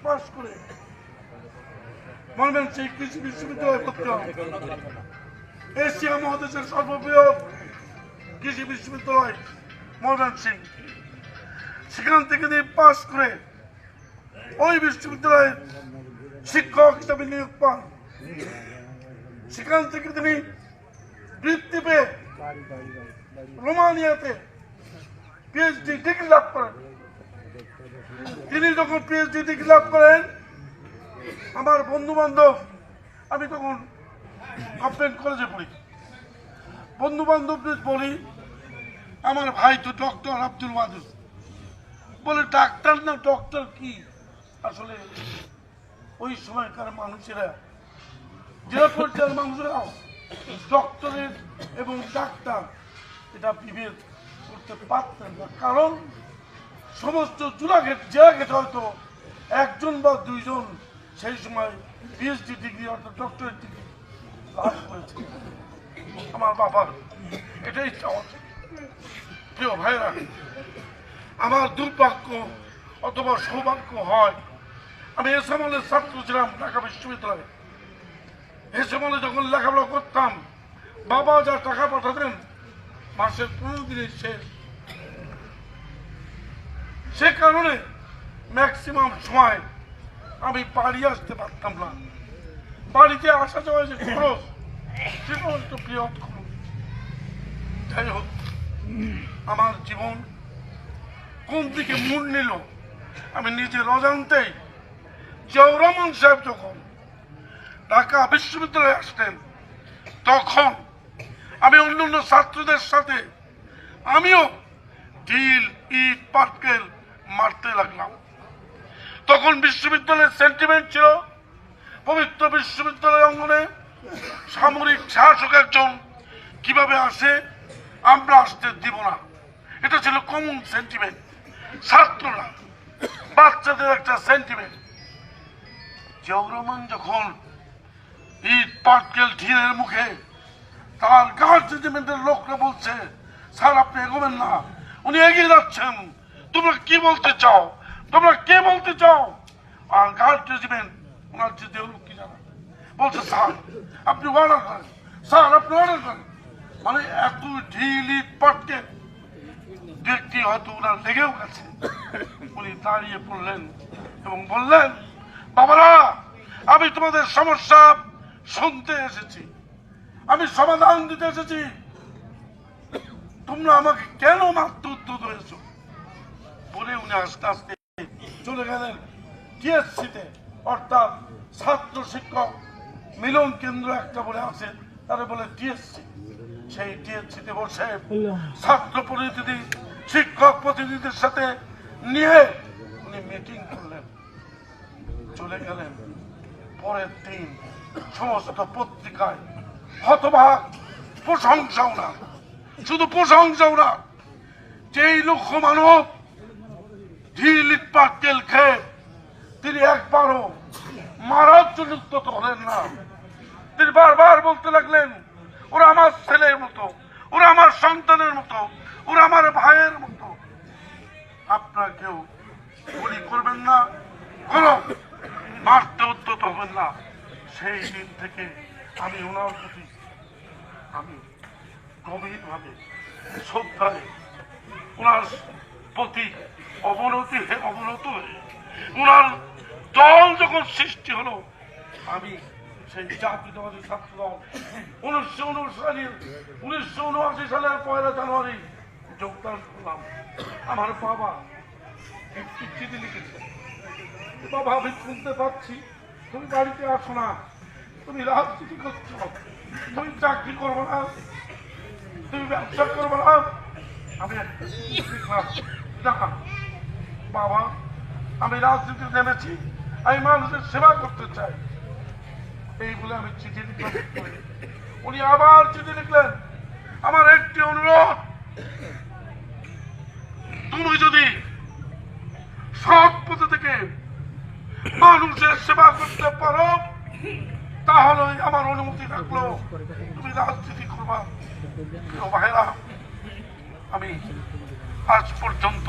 পাশ করে ময়মনসিংহ কৃষি বিশ্ববিদ্যালয়ে ভর্তি হন। এশিয়া মহাদেশের সর্ববৃহৎ কৃষি বিশ্ববিদ্যালয় ময়মনসিংহ। সেখান থেকে তিনি পাশ করে ওই বিশ্ববিদ্যালয়ের শিক্ষক হিসাবে নিয়োগ পান। সেখান থেকে তিনি বৃত্তি পেয়ে রোমানিয়াতে পিএইচডি ডিগ্রি লাভ করেন। তিনি যখন পিএইচডি ডিগ্রি লাভ করেন, আমার বন্ধু বান্ধব, আমি তখন গভর্নমেন্ট কলেজে পড়ি, বন্ধু বান্ধবদের বলি আমার ভাই তো ডক্টর আব্দুল ওয়াদুদ, বলে ডাক্তার না ডক্টর কি? আসলে ওই সময়কার মানুষেরা, জেলা পর্যায়ের মানুষেরাও ডক্টরের এবং ডাক্তার এটা বিভেদ করতে পারতেন না, কারণ সমস্ত জেলাঘাটে হয়তো একজন বা দুইজন সেই সময় পিএইচডি ডিগ্রি অর্থাৎ ডক্টরেট ডিগ্রি লাভ করেছে। আমার বাবার এটাই চাওয়া। প্রিয় ভাইরা, আমার দুর্ভাগ্য অথবা সৌভাগ্য হয়, আমি এসমলের ছাত্র ছিলাম ঢাকা বিশ্ববিদ্যালয়ে। এসমলে যখন লেখাপড়া করতাম, বাবা যা টাকা পাঠাতেন মাসের 15 দিনের শেষ, সে কারণে ম্যাক্সিমাম সময় আমি বাড়ি আসতে পারতাম না। বাড়িতে আসা যাওয়া যে খরচ, সেটাও একটু বৃহৎ খরচ। যাই হোক, আমার জীবন কোন দিকে মোড় নিল আমি নিজের অজান্তেই। জিয়াউর রহমান সাহেব যখন ঢাকা বিশ্ববিদ্যালয়ে আসলেন, তখন আমি অন্যান্য ছাত্রদের সাথে আমিও ঢিল ইট পাটকেল মারতে লাগলাম। তখন বিশ্ববিদ্যালয়ের সেন্টিমেন্ট ছিল, পবিত্র বিশ্ববিদ্যালয় অঙ্গনে সামরিক শাসক একজন কিভাবে আসে, আমরা আসতে দিব না। এটা ছিল কমন সেন্টিমেন্ট, ছাত্ররা বাচ্চাদের একটা সেন্টিমেন্ট। জিয়াউর রহমান যখন ইট পাটকেল ঢিলের মুখে তার গার্ড রেজিমেন্টের লোকরা বলছে, স্যার আপনি এগোবেন না, উনি এগিয়ে যাচ্ছেন, তোমরা কি বলতে চাও, তোমরা কে বলতে চাও? আর গার্ড রেজিমেন্ট ওনার যে দেহলোক কি জানা বলছে, স্যার আপনি অর্ডার করেন, স্যার আপনি অর্ডার করেন। মানে এত ঢিল ইট পাটকেল ব্যক্তি হয়তো ওনার লেগেও গেছে। উনি দাঁড়িয়ে পড়লেন এবং বললেন, বাবারা আমি তোমাদের সমস্যা শুনতে এসেছি, আমি সমাধান দিতে এসেছি, তোমরা আমাকে কেন মারতে উদ্যত হয়েছ? বলে উনি আস্তে আস্তে চলে গেলেন টিএসসিতে, অর্থাৎ ছাত্র শিক্ষক মিলন কেন্দ্র একটা বলে আছে, তারা বলে টিএসসি। সেই টিএসসিতে বসে ছাত্র প্রতিনিধি শিক্ষক প্রতিনিধিদের সাথে নিয়ে উনি মিটিং করলেন, চলে গেলেন। পরের দিন সমস্ত পত্রিকায় হতবাক, প্রশংসাও না, শুধু প্রশংসাও না, যেই লক্ষ মানব ঢিল ইট পাটকেল খেয়ে তিনি একবারও মারার জন্য উদ্যত হলেন না। তিনি বারবার বলতে লাগলেন, ওরা আমার ছেলের মতো, ওরা আমার সন্তানের মতো, ওরা আমার ভাইয়ের মতো, আপনারা কেউ গুলি করবেন না, কোনো মারতে উদ্যত হবেন না। সেই দিন থেকে আমি ওনার প্রতি আমি গভীরভাবে শ্রদ্ধায়, ওনার প্রতি অবনত হয়ে ওনার দল যখন সৃষ্টি হলো, আমি সেই জাতীয়তাবাদী ছাত্র দল 1979 সালের 1 জানুয়ারি যোগদান করলাম। আমার বাবা একটি চিঠি লিখেছে, বাবা আমি শুনতে পাচ্ছি তুমি বাড়িতে আসো না, তুমি রাজনীতি করছো, তুমি চাকরি করবো না, তুমি ব্যবসা করবো না। আমি বাবা আমি রাজনীতিতে নেমেছি, আমি মানুষের সেবা করতে চাই, এই বলে আমি চিঠি লিখলাম। উনি আবার চিঠি লিখলেন, আমার একটি অনুরোধ, তুমি যদি সৎ পথে থেকে মানুষের সেবা করতে পারো, তাহলে আমার অনুমতি থাকলো তুমি রাজনীতি করবা। ভাইরা, আমি আজ পর্যন্ত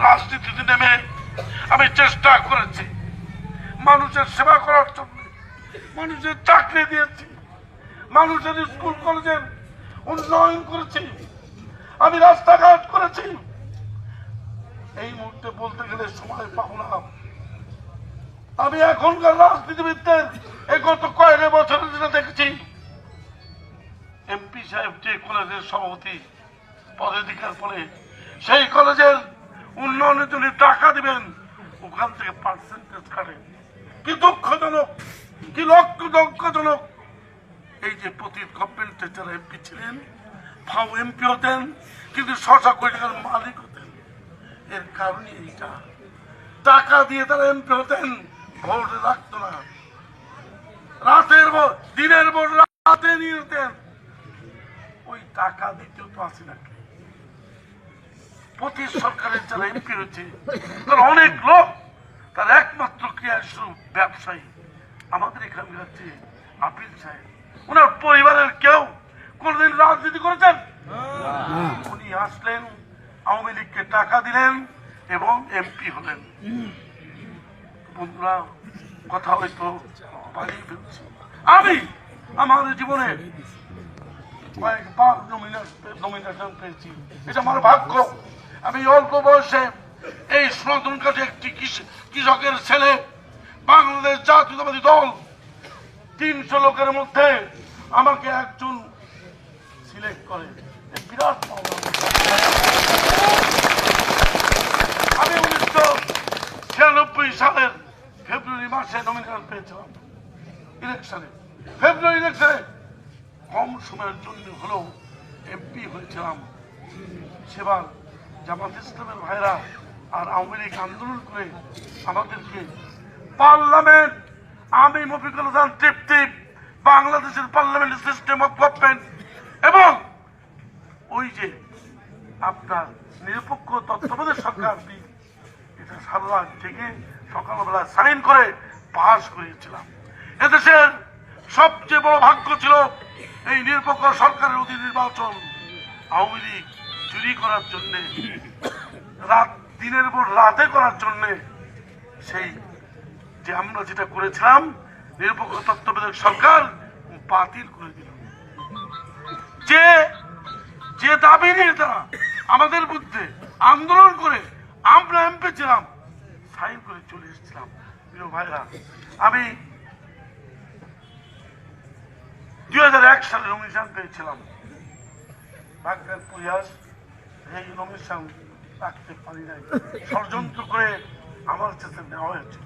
রাজনীতিতে নেমে আমি চেষ্টা করেছি, মানুষের সেবা করার জন্য, মানুষের চাকরি দিয়েছি, মানুষের স্কুল কলেজের উন্নয়ন করেছি, আমি রাস্তাঘাট করেছি। এই মুহূর্তে বলতে গেলে সময় পাবো না। আমি এখনকার রাজনীতিবিদদের গত কয়েক বছরে যেটা দেখেছি, এমপি সাহেব যে কলেজের সভাপতি পদাধিকার পরে সেই কলেজের উন্নয়নের জন্য টাকা দিবেন, ওখান থেকে পার্সেন্টেজ কাটে। কি দুঃখজনক, কি দুঃখজনক। এই যে প্রতি গভর্নমেন্টে যারা এমপি ছিলেন, ফাও এমপি হতেন, কিন্তু 600 কোটি টাকার মালিক হতেন। এর কারণে এইটা, টাকা দিয়ে তারা এমপি হতেন, ভোট রাখতো না, দিনের ভোট রাতে নিয়ে নিতেন। ওই টাকা দিতেও তো আসে না। প্রতি সরকারের যারা এমপি হয়েছে তার অনেক লোক, তার একমাত্র ক্রিয়াশীল ব্যবসায়ী। আমাদের এখানে হচ্ছে আপিল সাহেব, ওনার পরিবারের কেউ কোনদিন রাজনীতি করেছেন? উনি আসলেন, আওয়ামী লীগকে টাকা দিলেন এবং এমপি হলেন। বন্ধুরা, কথা হয়তো বাড়িয়ে ফেলছি। আমি আমার জীবনে কয়েকবার নমিনেশন পেয়েছি, এটা আমার ভাগ্য। আমি অল্প বয়সে এই সনাতন কাছে একটি কৃষকের ছেলে, বাংলাদেশ জাতীয়তাবাদী দল 300 লোকের মধ্যে আমাকে একজন সিলেক্ট করে, বিরাট পাওনা। আমি 1996 সালের ফেব্রুয়ারি মাসে নমিনেশন পেয়েছিলাম ইলেকশনে। ফেব্রুয়ারি ইলেকশনে কম সময়ের জন্য হলেও এমপি হয়েছিলাম। সেবার জামাত ইসলামের ভাইরা আর আওয়ামী লীগ আন্দোলন করে আমাদেরকে পার্লামেন্ট, আমি মফিকুল হাসান তৃপ্তি, বাংলাদেশের পার্লামেন্ট সিস্টেম অফ গভর্নমেন্ট এবং ওই যে আপনার নিরপেক্ষ তত্ত্বাবধায়ক সরকার বিল, এটা সারা রাত থেকে সকালবেলা সাইন করে পাস করিয়েছিলাম। এদেশের সবচেয়ে বড় ভাগ্য ছিল এই নিরপেক্ষ সরকারের অধীন নির্বাচন। আওয়ামী লীগ চুরি করার জন্য, দিনের পর রাতে করার জন্য সেই যে আমরা যেটা করেছিলাম, নিরপেক্ষ তত্ত্বাবধায়ক সরকার বাতিল করে দিল। যে দাবি নিয়ে তারা আমাদের বিরুদ্ধে আন্দোলন করে আমরা এমপি ছিলাম, সাইন করে চলে এসেছিলাম। প্রিয় ভাইরা, আমি 2001 সালে নমিনেশন পেয়েছিলাম। ভাগ্যের প্রয়াস, এই নমিনেশন রাখতে পারি নাই, ষড়যন্ত্র করে আমার কাছে নেওয়া হয়েছে।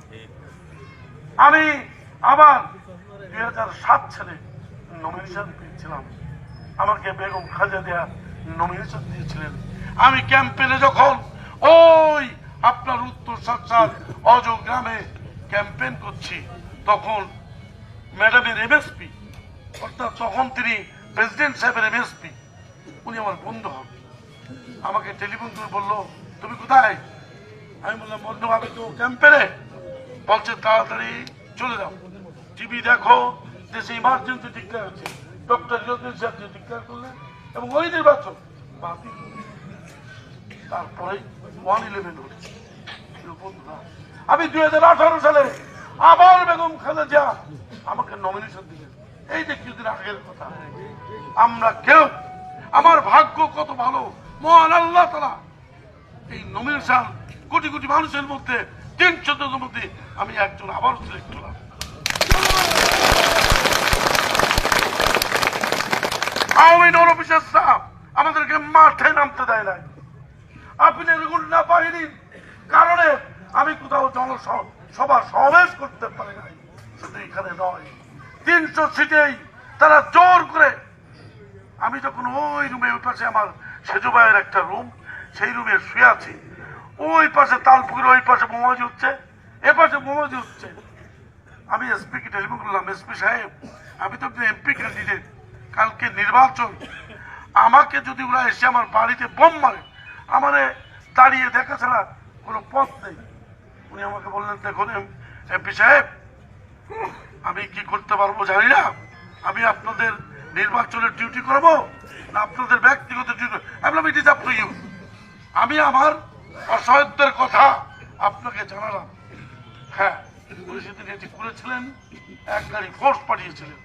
আমি আবার 2007 সালে নমিনেশন পেয়েছিলাম। আমাকে বেগম খালেদা জিয়া নমিনেশন দিয়েছিলেন। আমি ক্যাম্পেনে যখন ওই আপনার উত্তর সাতসার অজ গ্রামে ক্যাম্পেন করছি, তখন ম্যাডামের এমএসপি, অর্থাৎ তখন তিনি প্রেসিডেন্ট সাহেবের এমএসপি, উনি আমার বন্ধু হন। আমাকে টেলিফোন করে বললো, তুমি কোথায়? আমি বললাম, বন্ধু আমি তো ক্যাম্পেনে। বলছে তাড়াতাড়ি চলে যাও, টিভি দেখো, দেশে ইমার্জেন্সি ডিক্লেয়ার হচ্ছে। ডক্টর ইউনুস সাহেব ডিক্লেয়ার করলেন এবং ওই নির্বাচন বাতিল। তারপরে 111 হচ্ছে। আমি 2018 সালে আবার বেগম খালেদা জিয়া আমাকে নমিনেশন দিলেন। এই যে কিছুদিন আগের কথা। আমরা কেউ, আমার ভাগ্য কত ভালো, মহান আল্লাহ তাআলা এই নমিনেশন কোটি কোটি মানুষের মধ্যে 300 জনের মধ্যে আমি একজন আবার সিলেক্ট হলাম। আওয়ামী নরবিশ্বাসরা আমাদেরকে মাঠে নামতে দেয় নাই। আপিলের গুন্ডা বাহিনীর কারণে আমি কোথাও জনসভা সমাবেশ করতে পারি নাই। শুধু এখানে নয়, 300 সিটেই তারা জোর করে, আমি যখন ওই রুমে, ওই পাশে আমার সেজু ভাইয়ের একটা রুম, সেই রুমে শুয়ে আছি, ওই পাশে তালপুকুর, ওই পাশে বোমাবাজি হচ্ছে, এ পাশে বোমাবাজি হচ্ছে। আমি এসপিকে টেলিফোন করলাম, এসপি সাহেব আমি তো এমপি ক্যান্ডিডেট, কালকে নির্বাচন, আমাকে যদি ওরা এসে আমার বাড়িতে বোম মারে, আমারে দাঁড়িয়ে দেখা ছাড়া কোনো পথ নেই। উনি আমাকে বললেন, দেখুন এমপি সাহেব, আমি কি করতে পারবো জানি না, আমি আপনাদের নির্বাচনের ডিউটি করবো না আপনাদের ব্যক্তিগত duty. It is up to you. আমি আমার অসহায়ত্বের কথা আপনাকে জানালাম। হ্যাঁ, পরিস্থিতি বলেছিলেন, এক গাড়ি ফোর্স পাঠিয়েছিলেন।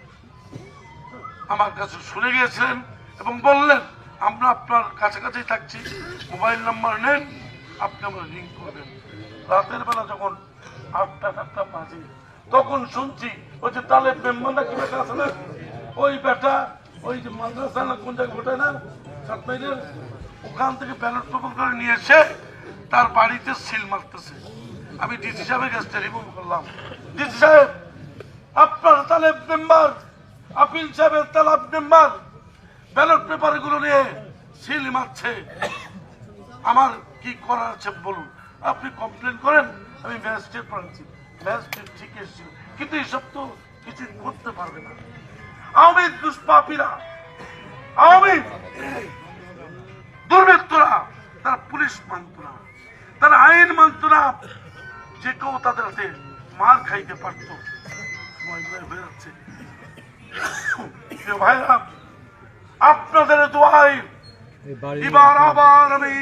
আমার কাছে শুনে গিয়েছিলেন এবং বললেন আমরা আপনার কাছাকাছি থাকছি, মোবাইল নাম্বার নেন, আপনি আমরা রিং করবেন। রাতের বেলা যখন 8টা বাজে তখন শুনছি ওই যে তালেব মেম্বার নাকি বেটা আছে না, ওই বেটা ওই যে মাদ্রাসা না কোন জায়গায় ঘটে না 7 মাইলের, ওখান থেকে ব্যালট পেপার করে নিয়ে এসে তার বাড়িতে সিল মারতেছে। আমি ডিসি সাহেবের কাছে টেলিফোন করলাম, ডিসি সাহেব আপনার তালেব মেম্বার, আপিল সাহেবের তালেব মেম্বার ব্যালট পেপার গুলো নিয়ে সিল মারছে, আমার কি করার আছে বলুন। আপনি কমপ্লেন করেন, আমি ম্যাজিস্ট্রেট পাঠাচ্ছি। ম্যাজিস্ট্রেট ঠিক এসেছিল, কিন্তু এইসব তো কিছু করতে পারবে না। আওয়ামী দুষ্পাপীরা, আওয়ামী দুর্বৃত্তরা, তারা পুলিশ মানত না, তারা আইন মানত না, যে কেউ তাদের হাতে মার খাইতে পারত। হয়ে যাচ্ছে ভাইরা, আপনাদের দোয়ায় এবার আবার আমি